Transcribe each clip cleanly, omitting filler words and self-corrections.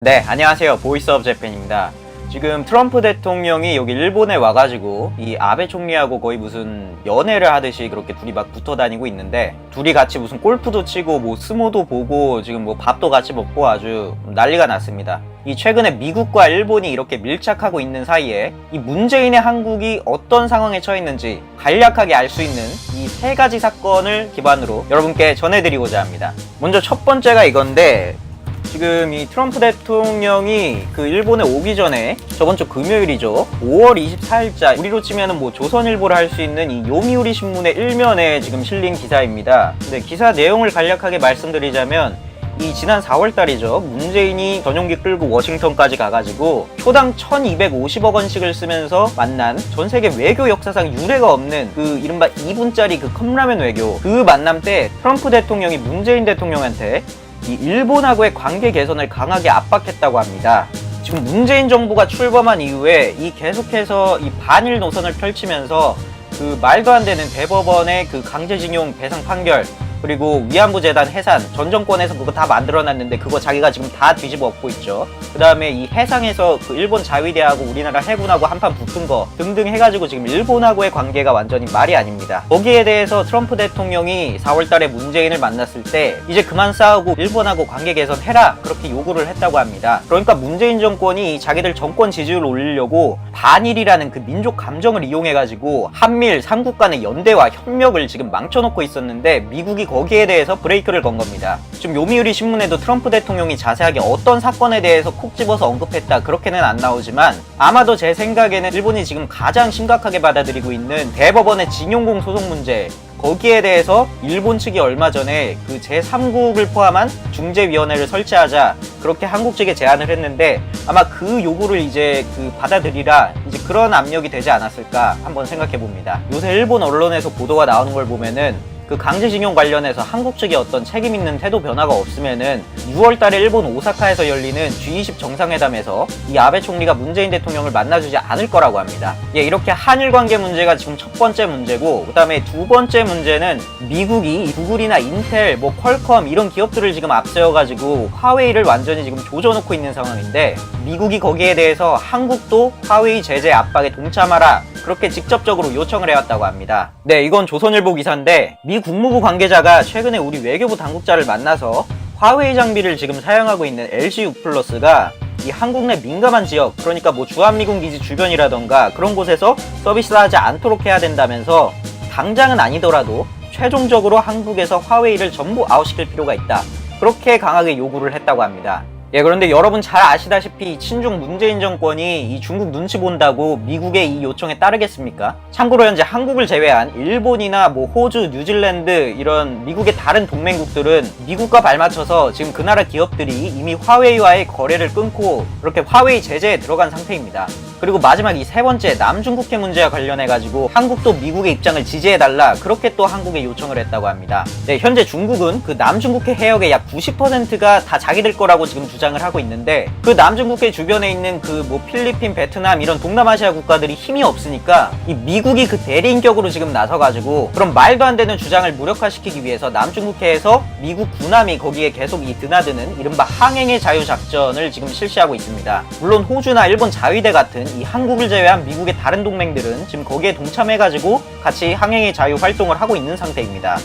네, 안녕하세요. 보이스 오브 재팬입니다. 지금 트럼프 대통령이 여기 일본에 와가지고 이 아베 총리하고 거의 무슨 연애를 하듯이 그렇게 둘이 막 붙어 다니고 있는데, 둘이 같이 무슨 골프도 치고 뭐 스모도 보고 지금 뭐 밥도 같이 먹고 아주 난리가 났습니다. 이 최근에 미국과 일본이 이렇게 밀착하고 있는 사이에 이 문재인의 한국이 어떤 상황에 처했는지 간략하게 알 수 있는 이 세 가지 사건을 기반으로 여러분께 전해드리고자 합니다. 먼저 첫 번째가 이건데, 지금 이 트럼프 대통령이 그 일본에 오기 전에 저번 주 금요일이죠. 5월 24일자 우리로 치면은 뭐 조선일보를 할 수 있는 이 요미우리 신문의 일면에 지금 실린 기사입니다. 근데 기사 내용을 간략하게 말씀드리자면, 이 지난 4월달이죠. 문재인이 전용기 끌고 워싱턴까지 가가지고 초당 1250억 원씩을 쓰면서 만난 전 세계 외교 역사상 유례가 없는 그 이른바 2분짜리 그 컵라면 외교, 그 만남 때 트럼프 대통령이 문재인 대통령한테 이 일본하고의 관계 개선을 강하게 압박했다고 합니다. 지금 문재인 정부가 출범한 이후에 이 계속해서 이 반일 노선을 펼치면서 그 말도 안 되는 대법원의 그 강제징용 배상 판결, 그리고 위안부 재단 해산, 전 정권에서 그거 다 만들어놨는데 그거 자기가 지금 다 뒤집어 엎고 있죠. 그 다음에 이 해상에서 그 일본 자위대하고 우리나라 해군하고 한판 붙은 거 등등 해가지고 지금 일본하고의 관계가 완전히 말이 아닙니다. 거기에 대해서 트럼프 대통령이 4월달에 문재인을 만났을 때 이제 그만 싸우고 일본하고 관계 개선해라, 그렇게 요구를 했다고 합니다. 그러니까 문재인 정권이 자기들 정권 지지율을 올리려고 반일이라는 그 민족 감정을 이용해가지고 한미일 3국 간의 연대와 협력을 지금 망쳐놓고 있었는데, 미국이 거기에 대해서 브레이크를 건 겁니다. 지금 요미우리 신문에도 트럼프 대통령이 자세하게 어떤 사건에 대해서 콕 집어서 언급했다 그렇게는 안 나오지만, 아마도 제 생각에는 일본이 지금 가장 심각하게 받아들이고 있는 대법원의 징용공 소송 문제, 거기에 대해서 일본 측이 얼마 전에 그 제3국을 포함한 중재위원회를 설치하자 그렇게 한국 측에 제안을 했는데, 아마 그 요구를 이제 그 받아들이라 이제 그런 압력이 되지 않았을까 한번 생각해 봅니다. 요새 일본 언론에서 보도가 나오는 걸 보면은 그 강제징용 관련해서 한국 측의 어떤 책임 있는 태도 변화가 없으면은 6월달에 일본 오사카에서 열리는 G20 정상회담에서 이 아베 총리가 문재인 대통령을 만나주지 않을 거라고 합니다. 예, 이렇게 한일 관계 문제가 지금 첫 번째 문제고, 그 다음에 두 번째 문제는 미국이 구글이나 인텔, 뭐 퀄컴 이런 기업들을 지금 앞세워가지고 화웨이를 완전히 지금 조져놓고 있는 상황인데, 미국이 거기에 대해서 한국도 화웨이 제재 압박에 동참하라, 그렇게 직접적으로 요청을 해왔다고 합니다. 네, 이건 조선일보 기사인데, 미 국무부 관계자가 최근에 우리 외교부 당국자를 만나서 화웨이 장비를 지금 사용하고 있는 LG6플러스가 이 한국 내 민감한 지역, 그러니까 뭐 주한미군 기지 주변이라던가 그런 곳에서 서비스하지 않도록 해야 된다면서, 당장은 아니더라도 최종적으로 한국에서 화웨이를 전부 아웃시킬 필요가 있다, 그렇게 강하게 요구를 했다고 합니다. 예, 그런데 여러분 잘 아시다시피 친중 문재인 정권이 이 중국 눈치 본다고 미국의 이 요청에 따르겠습니까? 참고로 현재 한국을 제외한 일본이나 뭐 호주, 뉴질랜드 이런 미국의 다른 동맹국들은 미국과 발맞춰서 지금 그 나라 기업들이 이미 화웨이와의 거래를 끊고 그렇게 화웨이 제재에 들어간 상태입니다. 그리고 마지막 이 세 번째 남중국해 문제와 관련해가지고 한국도 미국의 입장을 지지해달라, 그렇게 또 한국에 요청을 했다고 합니다. 네, 현재 중국은 그 남중국해 해역의 약 90%가 다 자기들 거라고 지금 주장을 하고 있는데, 그 남중국해 주변에 있는 그 뭐 필리핀, 베트남 이런 동남아시아 국가들이 힘이 없으니까 이 미국이 그 대리인격으로 지금 나서가지고 그런 말도 안 되는 주장을 무력화시키기 위해서 남중국해에서 미국 군함이 거기에 계속 이 드나드는 이른바 항행의 자유 작전을 지금 실시하고 있습니다. 물론 호주나 일본 자위대 같은 이 한국을 제외한 미국의 다른 동맹들은 지금 거기에 동참해가지고 같이 항행의 자유 활동을 하고 있는 상태입니다.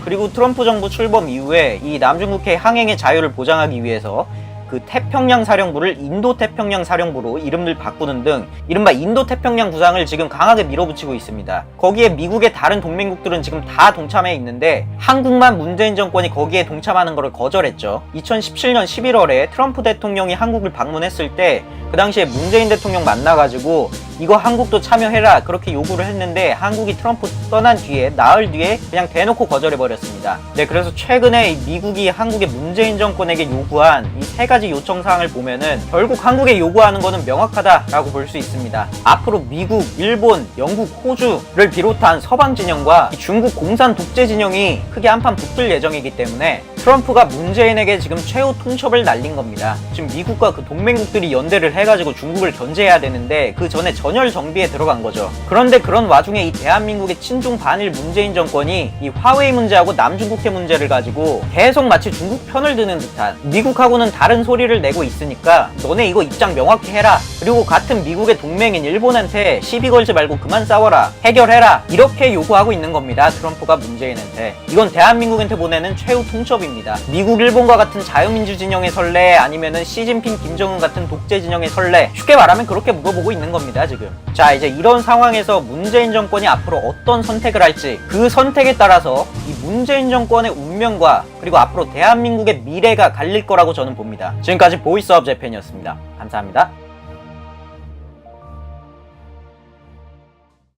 그리고 트럼프 정부 출범 이후에 이 남중국해 항행의 자유를 보장하기 위해서 그 태평양 사령부를 인도태평양 사령부로 이름을 바꾸는 등 이른바 인도태평양 구상을 지금 강하게 밀어붙이고 있습니다. 거기에 미국의 다른 동맹국들은 지금 다 동참해 있는데, 한국만 문재인 정권이 거기에 동참하는 것을 거절했죠. 2017년 11월에 트럼프 대통령이 한국을 방문했을 때 그 당시에 문재인 대통령 만나가지고 이거 한국도 참여해라, 그렇게 요구를 했는데 한국이 트럼프 떠난 뒤에 나흘 뒤에 그냥 대놓고 거절해버렸습니다. 네, 그래서 최근에 미국이 한국의 문재인 정권에게 요구한 이 세 가지 요청사항을 보면은 결국 한국에 요구하는 거는 명확하다라고 볼 수 있습니다. 앞으로 미국, 일본, 영국, 호주를 비롯한 서방 진영과 중국 공산 독재 진영이 크게 한판 붙을 예정이기 때문에 트럼프가 문재인에게 지금 최후 통첩을 날린 겁니다. 지금 미국과 그 동맹국들이 연대를 해가지고 중국을 견제해야 되는데 그 전에 전 전열 정비에 들어간 거죠. 그런데 그런 와중에 이 대한민국의 친중 반일 문재인 정권이 이 화웨이 문제하고 남중국해 문제를 가지고 계속 마치 중국 편을 드는 듯한, 미국하고는 다른 소리를 내고 있으니까 너네 이거 입장 명확히 해라, 그리고 같은 미국의 동맹인 일본한테 시비 걸지 말고 그만 싸워라, 해결해라, 이렇게 요구하고 있는 겁니다. 트럼프가 문재인한테. 이건 대한민국한테 보내는 최후 통첩입니다. 미국 일본과 같은 자유민주 진영에 설래, 아니면은 시진핑 김정은 같은 독재 진영에 설래, 쉽게 말하면 그렇게 물어보고 있는 겁니다 지금. 자, 이제 이런 상황에서 문재인 정권이 앞으로 어떤 선택을 할지, 그 선택에 따라서 이 문재인 정권의 운명과 그리고 앞으로 대한민국의 미래가 갈릴 거라고 저는 봅니다. 지금까지 보이스 오브 재팬이었습니다. 감사합니다.